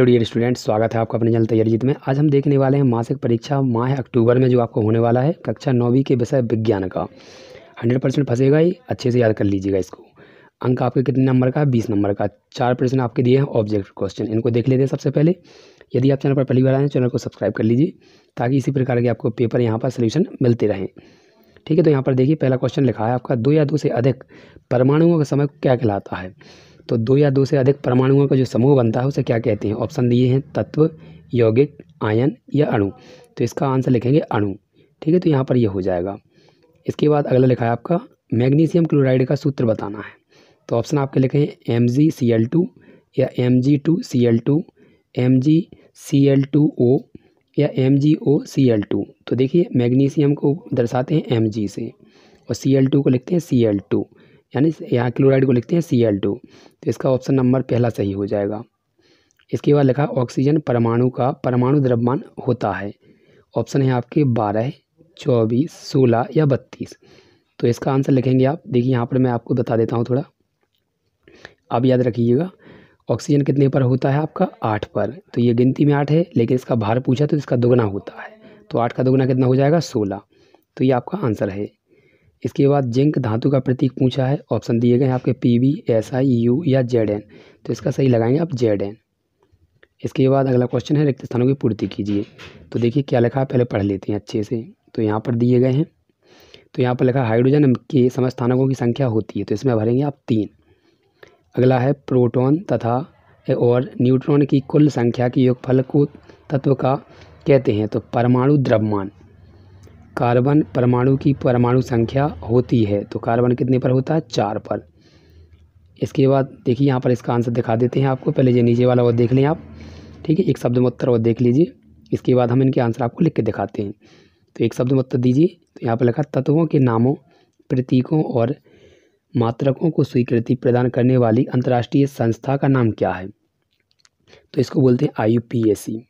Dear student, स्वागत है आपका अपने चैनल तैयारी जीत में। आज हम देखने वाले हैं मासिक परीक्षा माह अक्टूबर में जो आपको होने वाला है कक्षा 9वीं के विषय विज्ञान का। 100% फंसेगा ही, अच्छे से याद कर लीजिएगा इसको। अंक आपके कितने नंबर का? 20 नंबर का। 4 प्रश्न आपके दिए हैं ऑब्जेक्ट क्वेश्चन, इनको देख लेते हैं सबसे पहले। यदि आप चैनल पर पहली बार आए हैं चैनल को सब्सक्राइब कर लीजिए ताकि इसी प्रकार के आपको पेपर यहाँ पर सोल्यूशन मिलते रहें। ठीक है, तो यहाँ पर देखिए पहला क्वेश्चन लिखा है आपका, 2 या 2 से अधिक परमाणुओं का समूह क्या कहलाता है? तो 2 या 2 से अधिक परमाणुओं का जो समूह बनता है उसे क्या कहते हैं? ऑप्शन दिए हैं तत्व, यौगिक, आयन या अणु। तो इसका आंसर लिखेंगे अणु। ठीक है, तो यहाँ पर ये हो जाएगा। इसके बाद अगला लिखा है आपका, मैग्नीशियम क्लोराइड का सूत्र बताना है। तो ऑप्शन आपके लिखे हैं MgCl2 या Mg2Cl2, MgCl2O या MgOCl2। तो देखिए मैग्नीशियम को दर्शाते हैं Mg से और Cl2 को लिखते हैं Cl2, यानी यहाँ क्लोराइड को लिखते हैं Cl2। तो इसका ऑप्शन नंबर पहला सही हो जाएगा। इसके बाद लिखा ऑक्सीजन परमाणु का परमाणु द्रव्यमान होता है। ऑप्शन है आपके 12, 24, 16 या 32। तो इसका आंसर लिखेंगे आप। देखिए यहाँ पर मैं आपको बता देता हूँ थोड़ा, आप याद रखिएगा। ऑक्सीजन कितने पर होता है आपका? 8 पर। तो ये गिनती में 8 है, लेकिन इसका भार पूछा तो इसका दुगना होता है। तो 8 का दुगना कितना हो जाएगा? 16। तो ये आपका आंसर है। इसके बाद जिंक धातु का प्रतीक पूछा है। ऑप्शन दिए गए हैं आपके PB, SI, U या ZN। तो इसका सही लगाएंगे आप ZN। इसके बाद अगला क्वेश्चन है, रिक्त स्थानों की पूर्ति कीजिए। तो देखिए क्या लिखा है, पहले पढ़ लेते हैं अच्छे से। तो यहाँ पर दिए गए हैं, तो यहाँ पर लिखा हाइड्रोजन के समस्थानकों की संख्या होती है, तो इसमें भरेंगे आप 3। अगला है प्रोटॉन तथा और न्यूट्रॉन की कुल संख्या के योगफल को तत्व का कहते हैं। तो परमाणु द्रव्यमान। कार्बन परमाणु की परमाणु संख्या होती है, तो कार्बन कितने पर होता है? 4 पर। इसके बाद देखिए यहाँ पर इसका आंसर दिखा देते हैं आपको। पहले जो नीचे वाला वो देख लें आप, ठीक है, एक शब्द में उत्तर वो देख लीजिए। इसके बाद हम इनके आंसर आपको लिख के दिखाते हैं। तो एक शब्द में उत्तर दीजिए। तो यहाँ पर लिखा तत्वों के नामों, प्रतीकों और मात्रकों को स्वीकृति प्रदान करने वाली अंतर्राष्ट्रीय संस्था का नाम क्या है? तो इसको बोलते हैं IUPAC।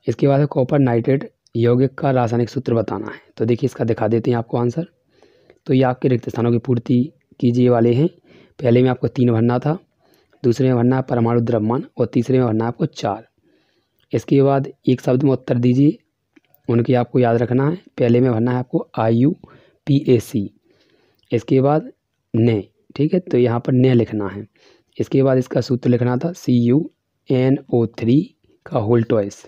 इसके बाद है कॉपर नाइट्रेट यौगिक का रासायनिक सूत्र बताना है। तो देखिए इसका दिखा देते हैं आपको आंसर। तो ये आपके रिक्त स्थानों की पूर्ति कीजिए वाले हैं। पहले में आपको 3 भरना था, दूसरे में भरना है परमाणु द्रव्यमान और तीसरे में भरना है आपको 4। इसके बाद एक शब्द में उत्तर दीजिए, उनकी आपको याद रखना है। पहले में भरना है आपको IUPAC। इसके बाद ने, ठीक है, तो यहाँ पर ने लिखना है। इसके बाद इसका सूत्र लिखना था CuNO3 का होल ट्वाइस।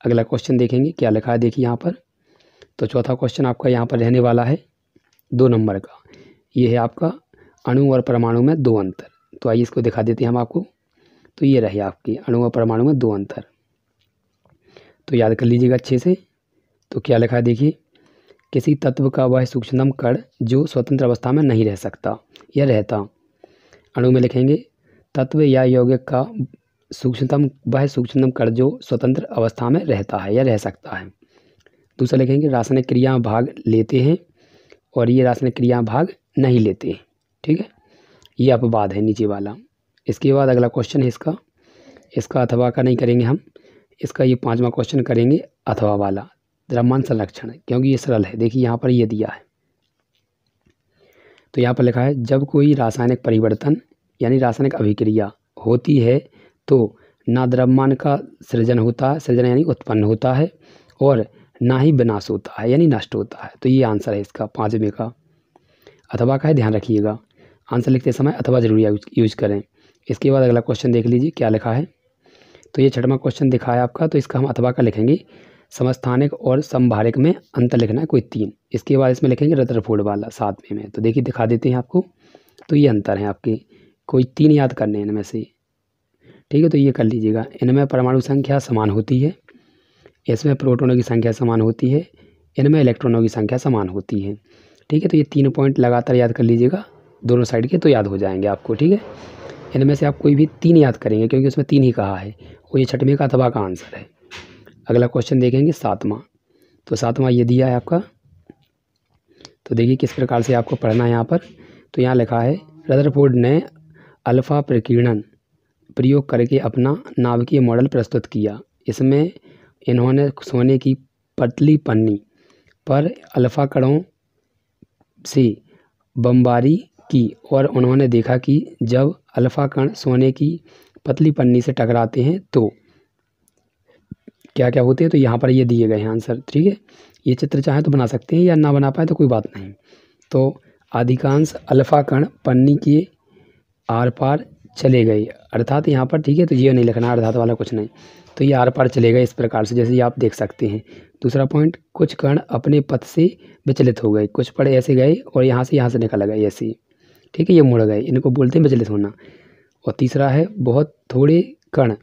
अगला क्वेश्चन देखेंगे क्या लिखा है, देखिए यहाँ पर। तो चौथा क्वेश्चन आपका यहाँ पर रहने वाला है 2 नंबर का। ये है आपका अणु और परमाणु में 2 अंतर। तो आइए इसको दिखा देते हैं हम आपको। तो ये रहे आपके अणु और परमाणु में 2 अंतर। तो याद कर लीजिएगा अच्छे से। तो क्या लिखा है देखिए, किसी तत्व का वह सूक्ष्मतम कण जो स्वतंत्र अवस्था में नहीं रह सकता या रहता। अणु में लिखेंगे तत्व या यौगिक का वह सूक्ष्मतम कण जो स्वतंत्र अवस्था में रहता है या रह सकता है। दूसरा लिखेंगे रासायनिक क्रिया में भाग लेते हैं और ये रासायनिक क्रिया में भाग नहीं लेते हैं। ठीक है, ये अपवाद है नीचे वाला। इसके बाद अगला क्वेश्चन है इसका अथवा का नहीं करेंगे हम, इसका ये 5वां क्वेश्चन करेंगे अथवा वाला, द्रव्यमान संरक्षण, क्योंकि ये सरल है। देखिए यहाँ पर ये दिया है। तो यहाँ पर लिखा है जब कोई रासायनिक परिवर्तन यानी रासायनिक अभिक्रिया होती है तो ना द्रव्यमान का सृजन होता है, सृजन यानी उत्पन्न होता है, और ना ही विनाश होता है यानी नष्ट होता है। तो ये आंसर है इसका 5वें का। अथवा का है, ध्यान रखिएगा आंसर लिखते समय अथवा जरूर यूज करें। इसके बाद अगला क्वेश्चन देख लीजिए क्या लिखा है। तो ये 6वां क्वेश्चन दिखा है आपका। तो इसका हम अथवा का लिखेंगे समस्थानिक और समभारिक में अंतर लिखना है कोई 3। इसके बाद इसमें लिखेंगे रदरफोर्ड वाला 7वें में। तो देखिए दिखा देते हैं आपको। तो ये अंतर है आपके, कोई 3 याद करने हैं इनमें से। ठीक है, तो ये कर लीजिएगा। इनमें परमाणु संख्या समान होती है, इसमें प्रोटॉनों की संख्या समान होती है, इनमें इलेक्ट्रॉनों की संख्या समान होती है। ठीक है, तो ये 3 पॉइंट लगातार याद कर लीजिएगा दोनों साइड के, तो याद हो जाएंगे आपको। ठीक है, इनमें से आप कोई भी 3 याद करेंगे क्योंकि उसमें 3 ही कहा है, वो ये 6वें का अथवा का आंसर है। अगला क्वेश्चन देखेंगे 7वां। तो 7वां ये दिया है आपका। तो देखिए किस प्रकार से आपको पढ़ना है यहाँ पर। तो यहाँ लिखा है रदरफोर्ड ने अल्फा प्रकीर्णन प्रयोग करके अपना नाभिकीय मॉडल प्रस्तुत किया। इसमें इन्होंने सोने की पतली पन्नी पर अल्फा कणों से बमबारी की और उन्होंने देखा कि जब अल्फा कण सोने की पतली पन्नी से टकराते हैं तो क्या क्या होते हैं, तो यहाँ पर ये दिए गए हैं आंसर। ठीक है, ये चित्र चाहे तो बना सकते हैं या ना बना पाए तो कोई बात नहीं। तो अधिकांश अल्फा कण पन्नी के आर पार चले गए, अर्थात यहाँ पर, ठीक है, तो ये नहीं लिखना अर्थात वाला कुछ नहीं, तो ये आर पार चले गए इस प्रकार से, जैसे ये आप देख सकते हैं। दूसरा पॉइंट, कुछ कण अपने पथ से विचलित हो गए, कुछ पड़ ऐसे गए और यहाँ से निकल गए ऐसे, ठीक है, ये मुड़ गए, इनको बोलते हैं विचलित होना। और तीसरा है, बहुत थोड़े कण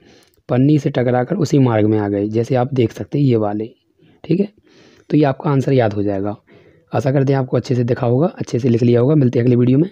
पन्नी से टकराकर उसी मार्ग में आ गए, जैसे आप देख सकते हैं ये वाले। ठीक है, तो ये आपका आंसर याद हो जाएगा। आशा करते हैं आपको अच्छे से दिखा होगा, अच्छे से लिख लिया होगा। मिलते हैं अगली वीडियो में।